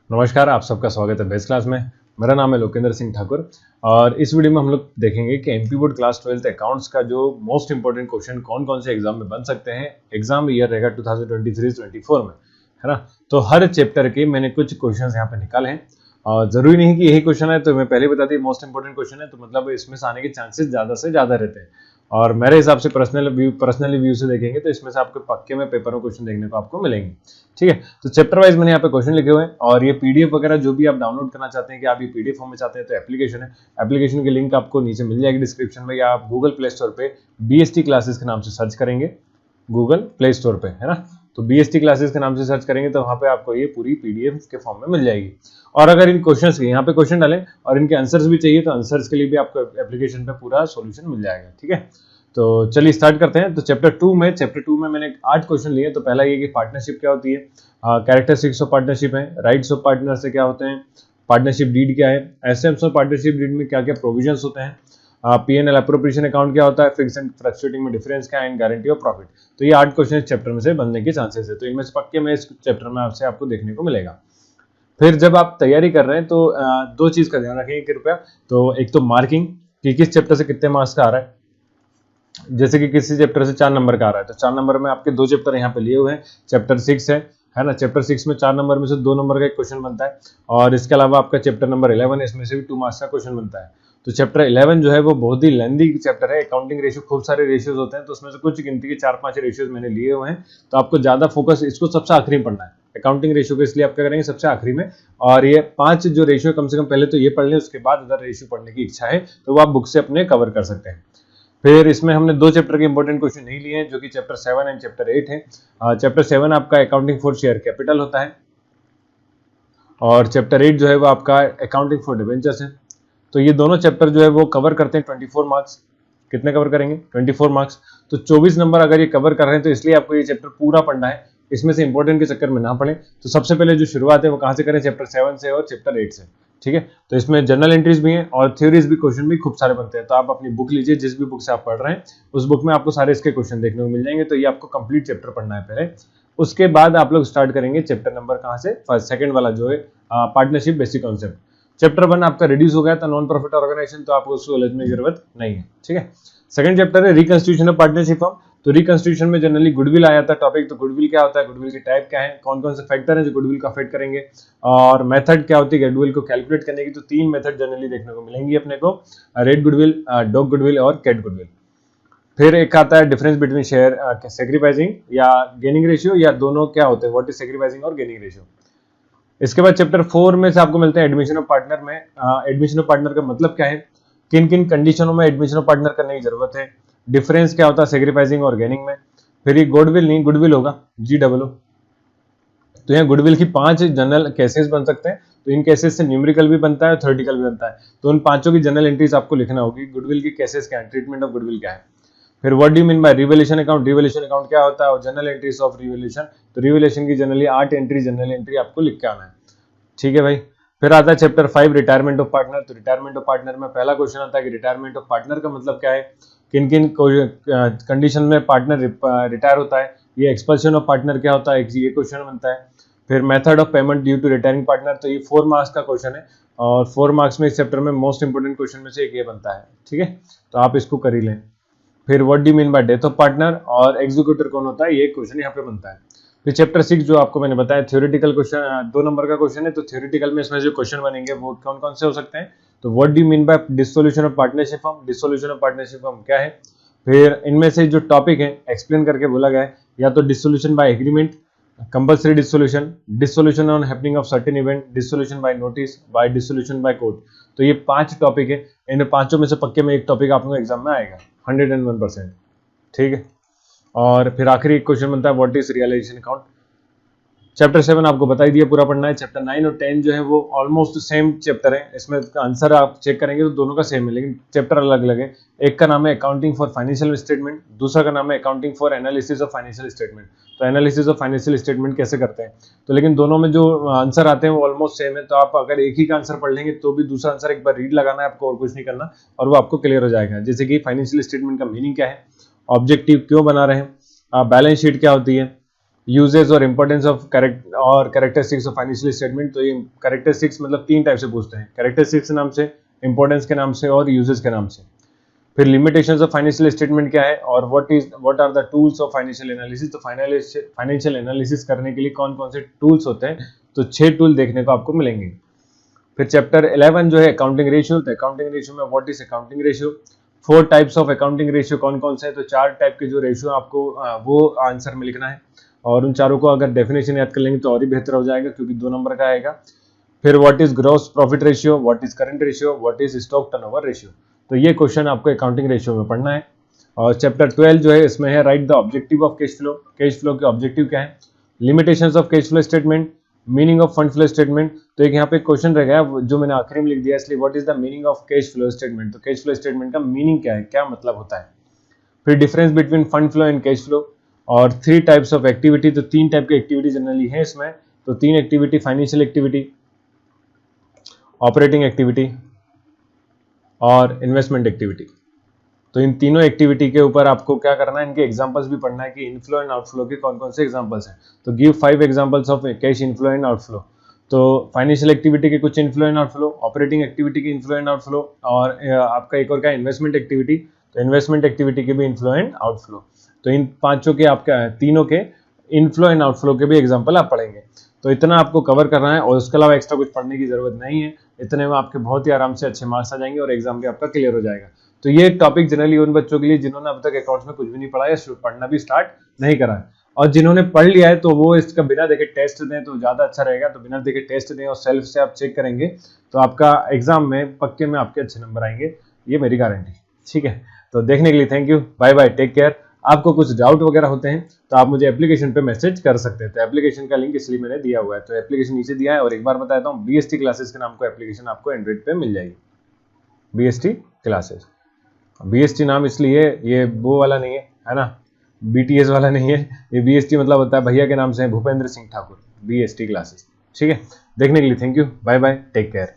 नमस्कार, आप सबका स्वागत है बेस क्लास में। मेरा नाम है लोकेंद्र सिंह ठाकुर और इस वीडियो में हम लोग देखेंगे कि MP board class 12th accounts का जो मोस्ट इंपॉर्टेंट क्वेश्चन कौन कौन से एग्जाम में बन सकते हैं। एग्जाम ईयर रहेगा 2023-24 में, है ना। तो हर चैप्टर के मैंने कुछ क्वेश्चन यहाँ पे निकाले हैं और जरूरी नहीं कि यही क्वेश्चन है, तो मैं पहले बता दी मोस्ट इंपॉर्टेंट क्वेश्चन है, तो मतलब इसमें से आने के चांसेस ज्यादा से ज्यादा रहते हैं। और मेरे हिसाब से पर्सनली व्यू से देखेंगे तो इसमें से आपको पक्के में पेपर में क्वेश्चन देखने को आपको मिलेंगे। ठीक है, तो चैप्टर वाइज मैंने यहाँ पे क्वेश्चन लिखे हुए हैं और ये पीडीएफ वगैरह जो भी आप डाउनलोड करना चाहते हैं कि आप ये पीडीएफ फॉर्म में चाहते हैं तो एप्लीकेशन है। एप्लीकेशन की लिंक आपको नीचे मिल जाएगी डिस्क्रिप्शन में, या आप गूगल प्ले स्टोर पे बीएसटी क्लासेस के नाम से सर्च करेंगे गूगल प्ले स्टोर पे, है ना। तो बीएसटी क्लासेस के नाम से सर्च करेंगे तो वहां पे आपको ये पूरी पीडीएफ के फॉर्म में मिल जाएगी। और अगर इन क्वेश्चंस के यहाँ पे क्वेश्चन डालें और इनके आंसर्स भी चाहिए तो आंसर्स के लिए भी आपको एप्लीकेशन पे पूरा सॉल्यूशन मिल जाएगा। ठीक है, तो चलिए स्टार्ट करते हैं। तो चैप्टर टू में मैंने 8 क्वेश्चन लिए। तो पहला ये कि पार्टनरशिप क्या होती है, कैरेक्टरिस्टिक्स ऑफ पार्टनरशिप है, राइट्स ऑफ पार्टनर से क्या होते हैं, पार्टनरशिप डीड क्या है, एसेट्स ऑफ पार्टनरशिप डीड में क्या क्या प्रोविजंस होते हैं, पीएनएल अप्रोप्रिएशन अकाउंट क्या होता है, फिक्स एंड फ्लक्चुएटिंग में डिफरेंस क्या है, एंड गारंटी ऑफ प्रॉफिट। तो ये 8 क्वेश्चन इस चैप्टर में से बनने के चांसेस है, तो इनमें से पक्के में इस चैप्टर में आपसे आपको देखने को मिलेगा। फिर जब आप तैयारी कर रहे हैं तो दो चीज का ध्यान रखेंगे कृपया। तो एक तो मार्किंग कि किस चैप्टर से कितने मार्क्स का आ रहा है। जैसे कि किसी चैप्टर से 4 नंबर का आ रहा है तो 4 नंबर में आपके 2 चैप्टर यहाँ पे लिए हुए हैं। चैप्टर 6 है ना। चैप्टर 6 में 4 नंबर में से 2 नंबर का एक क्वेश्चन बनता है और इसके अलावा आपका चैप्टर नंबर 11 है, इसमें से भी 2 मार्क्स का क्वेश्चन बनता है। तो चैप्टर 11 जो है वो बहुत ही लेंथी चैप्टर है। अकाउंटिंग रेशियो खूब सारे रेशियोज होते हैं, तो उसमें से कुछ गिनती के 4-5 रेशियोज मैंने लिए हुए हैं। तो आपको ज्यादा फोकस इसको सबसे आखिरी में पढ़ना है, अकाउंटिंग रेशियो को, इसलिए आप क्या करेंगे सबसे आखिरी में। और ये 5 जो रेशियो कम से कम पहले तो ये पढ़ लें, उसके बाद अगर रेशियो पढ़ने की इच्छा है तो वो आप बुक से अपने कवर कर सकते हैं। फिर इसमें हमने 2 चैप्टर के इंपॉर्टेंट क्वेश्चन नहीं लिए हैं, जो कि चैप्टर 7 एंड चैप्टर 8 है। चैप्टर 7 आपका अकाउंटिंग फॉर शेयर कैपिटल होता है और चैप्टर 8 जो है वो आपका अकाउंटिंग फॉर डिबेंचर्स है। तो ये दोनों चैप्टर जो है वो कवर करते हैं 24 मार्क्स। कितने कवर करेंगे? 24 मार्क्स। तो 24 नंबर अगर ये कवर कर रहे हैं तो इसलिए आपको ये चैप्टर पूरा पढ़ना है, इसमें से इंपॉर्टेंट के चक्कर में ना पड़े। तो सबसे पहले जो शुरुआत है वो कहाँ से करें? चैप्टर 7 से और चैप्टर 8 से। ठीक है, तो इसमें जनरल एंट्रीज भी हैं और थ्योरीज भी, क्वेश्चन भी खूब सारे बनते हैं। तो आप अपनी बुक लीजिए, जिस भी बुक से आप पढ़ रहे हैं उस बुक में आपको सारे इसके क्वेश्चन देखने को मिल जाएंगे। तो ये आपको कंप्लीट चैप्टर पढ़ना है पहले, उसके बाद आप लोग स्टार्ट करेंगे चैप्टर नंबर कहाँ से? फर्स्ट सेकंड वाला जो है पार्टनरशिप बेसिक कॉन्सेप्ट। चैप्टर 1 आपका रिड्यूस हो गया था नॉन प्रॉफिट ऑर्गेनाइजेशन, तो आपको उसको समझने की जरूरत नहीं है। ठीक है, सेकंड चैप्टर है रिकंस्टिट्यूशन ऑफ पार्टनरशिप फॉर्म। तो रिकंस्टिट्यूशन में जनरली गुडविल आया था टॉपिक। तो गुडविल क्या होता है, गुडविल के टाइप क्या है, कौन कौन से फैक्टर हैं जो गुडविल का अफेक्ट करेंगे, और मेथड क्या होती है गुडविल को कैलकुलेट करने की। तो 3 मेथड जनरली देखने को मिलेंगी अपने को, रेड गुडविल, डॉग गुडविल और कैट गुडविल। फिर एक आता है डिफरेंस बिटवीन शेयर सेक्रीफाइसिंग या गेनिंग रेशियो, या दोनों क्या होते हैं, व्हाट इज सेक्रीफाइसिंग और गेनिंग रेशियो। इसके बाद चैप्टर 4 में से आपको मिलते हैं एडमिशन ऑफ पार्टनर में। एडमिशन ऑफ पार्टनर का मतलब क्या है, किन किन कंडीशनों में एडमिशन ऑफ पार्टनर करने की जरूरत है, डिफरेंस क्या होता है सेक्रीफाइसिंग और गेनिंग में। फिर ये गुडविल नहीं, गुडविल होगा GOO। तो यहाँ गुडविल की 5 जनरल केसेस बन सकते हैं। तो इन केसेस से न्यूमेरिकल भी बनता है, थ्योरेटिकल भी बनता है। तो उन 5 की जनरल एंट्रीज आपको लिखना होगी। गुडविल की केसेस क्या है, ट्रीटमेंट ऑफ गुडविल क्या है। फिर what do you mean by revaluation account, revaluation account क्या होता है, और जनरल एंट्रीज ऑफ रिवैल्यूएशन। तो रिवैल्यूएशन की जनरली 8 एंट्री जनरल एंट्री आपको लिख के आना है। ठीक है भाई। फिर आता है चैप्टर 5 रिटायरमेंट ऑफ पार्टनर। तो रिटायरमेंट ऑफ पार्टनर में पहला क्वेश्चन आता है कि रिटायरमेंट ऑफ पार्टनर का मतलब क्या है, किन किन कंडीशन में पार्टनर रिटायर होता है। ये एक्सपल्शन ऑफ पार्टनर क्या होता है, ये क्वेश्चन बनता है। फिर method of payment due to retiring partner. तो ये 4 मार्क्स का क्वेश्चन है और 4 मार्क्स में इस चैप्टर में मोस्ट इंपोर्टेंट क्वेश्चन में से एक ये बनता है। ठीक है, तो आप इसको कर ही लें। फिर what do you mean by death of partner और एग्जीक्यूटर कौन होता है, ये क्वेश्चन यहाँ पे बनता है। फिर चैप्टर 6 जो आपको मैंने बताया थ्योरेटिकल क्वेश्चन 2 नंबर का क्वेश्चन है। तो थ्योरेटिकल में इसमें जो क्वेश्चन बनेंगे वो कौन कौन से हो सकते हैं। तो what do you mean by dissolution of partnership form, dissolution of partnership form क्या है। फिर इनमें से जो टॉपिक है एक्सप्लेन करके बोला गया है, या तो dissolution by agreement, compulsory dissolution, dissolution on happening of certain event, dissolution by notice, by dissolution by court. तो ये 5 टॉपिक है, इन 5 में से पक्के में एक टॉपिक आप लोगों को एग्जाम में आएगा 101%। ठीक है, और फिर आखिरी क्वेश्चन बनता है what is realization account. Chapter 7 आपको बता ही दिया पूरा पढ़ना है। चैप्टर 9 और 10 जो है वो ऑलमोस्ट सेम चैप्टर है, इसमें आंसर आप चेक करेंगे तो दोनों का सेम है, लेकिन चैप्टर अलग अलग है। एक का नाम है अकाउंटिंग फॉर फाइनेंशियल स्टेटमेंट, दूसरा का नाम है accounting for analysis of financial statement. तो एनालिसिस ऑफ फाइनेंशियल स्टेटमेंट कैसे करते हैं, तो लेकिन दोनों में जो आंसर आते हैं वो ऑलमोस्ट सेम है। तो आप अगर एक ही का आंसर पढ़ लेंगे तो भी दूसरा आंसर एक बार रीड लगाना है आपको और कुछ नहीं करना, और वो आपको क्लियर हो जाएगा। जैसे कि फाइनेंशियल स्टेटमेंट का मीनिंग क्या है, ऑब्जेक्टिव क्यों बना रहे हैं, बैलेंस शीट क्या होती है, यूजेस और importance of characteristics of financial statement. तो ये कैरेक्टरिस्टिक्स मतलब 3 टाइप से पूछते हैं, कैरेक्टरिस्टिक्स के नाम से, इंपॉर्टेंस के नाम से और यूजेस के नाम से। फिर लिमिटेशंस ऑफ फाइनेंशियल स्टेटमेंट क्या है और what are the tools of financial analysis. तो फाइनेंशियल एनालिसिस करने के लिए कौन कौन से टूल्स होते हैं, तो 6 टूल देखने को आपको मिलेंगे। फिर चैप्टर 11 जो है अकाउंटिंग रेशियो, तो अकाउंटिंग रेशियो में what is accounting ratio, 4 types of accounting ratio कौन कौन से हैं, तो 4 टाइप के जो रेशियो आपको वो आंसर में लिखना है और उन चारों को अगर डेफिनेशन याद कर लेंगे तो और ही बेहतर हो जाएगा क्योंकि 2 नंबर का आएगा। फिर what is gross profit ratio, what is current ratio, what is stock turnover ratio. तो ये क्वेश्चन आपको अकाउंटिंग रेशियो में पढ़ना है। और चैप्टर 12 जो है इसमें है right the objective of cash flow, cash flow के ऑब्जेक्टिव क्या है, limitations of cash flow statement, meaning of fund flow statement. तो एक यहाँ पे क्वेश्चन रह गया जो मैंने आखिरी में लिख दिया, इसलिए what is the meaning of cash flow statement. तो कैश फ्लो स्टेटमेंट का मीनिंग क्या है, क्या मतलब होता है। फिर difference between fund flow and cash flow और 3 टाइप्स ऑफ एक्टिविटी। तो 3 टाइप की एक्टिविटी जनरली है इसमें। तो 3 activity, financial activity, operating activity और इन्वेस्टमेंट एक्टिविटी। तो इन तीनों एक्टिविटी के ऊपर आपको क्या करना है, इनके एग्जांपल्स भी पढ़ना है कि इनफ्लो एंड आउटफ्लो के कौन कौन से एग्जांपल्स हैं। तो give 5 examples of cash inflow and outflow. तो फाइनेंशियल एक्टिविटी के कुछ inflow and outflow, operating activity के इनफ्लो एंड आउटफ्लो और आपका एक और क्या इन्वेस्टमेंट एक्टिविटी। तो इन्वेस्टमेंट एक्टिविटी के भी इनफ्लो एंड आउटफ्लो। तो इन पांचों के आपका तीनों के इनफ्लो एंड आउटफ्लो के भी एग्जाम्पल आप पढ़ेंगे। तो इतना आपको कवर करना है और उसके अलावा एक्स्ट्रा कुछ पढ़ने की जरूरत नहीं है। इतने में आपके बहुत ही आराम से अच्छे मार्क्स आ जाएंगे और एग्जाम भी आपका क्लियर हो जाएगा। तो ये टॉपिक जनरली उन बच्चों के लिए जिन्होंने अब तक अकाउंट्स में कुछ भी नहीं पढ़ा या पढ़ना भी स्टार्ट नहीं करा है, और जिन्होंने पढ़ लिया है तो वो इसका बिना देखे टेस्ट दें तो ज्यादा अच्छा रहेगा। तो बिना देखे टेस्ट दें और सेल्फ से आप चेक करेंगे तो आपका एग्जाम में पक्के में आपके अच्छे नंबर आएंगे, ये मेरी गारंटी। ठीक है, तो देखने के लिए thank you, bye bye, take care. आपको कुछ डाउट वगैरह होते हैं तो आप मुझे एप्लीकेशन पे मैसेज कर सकते हैं। तो एप्लीकेशन का लिंक इसलिए मैंने दिया हुआ है, तो एप्लीकेशन नीचे दिया है। और एक बार बताता हूँ, बीएसटी क्लासेस के नाम को एप्लीकेशन आपको एंड्रॉइड पे मिल जाएगी, बीएसटी क्लासेस। बीएसटी नाम इसलिए, ये वो वाला नहीं है ना, बीटीएस वाला नहीं है, ये बीएसटी मतलब होता है भैया के नाम से है, भूपेंद्र सिंह ठाकुर, बीएसटी क्लासेस। ठीक है, देखने के लिए thank you, bye bye, take care.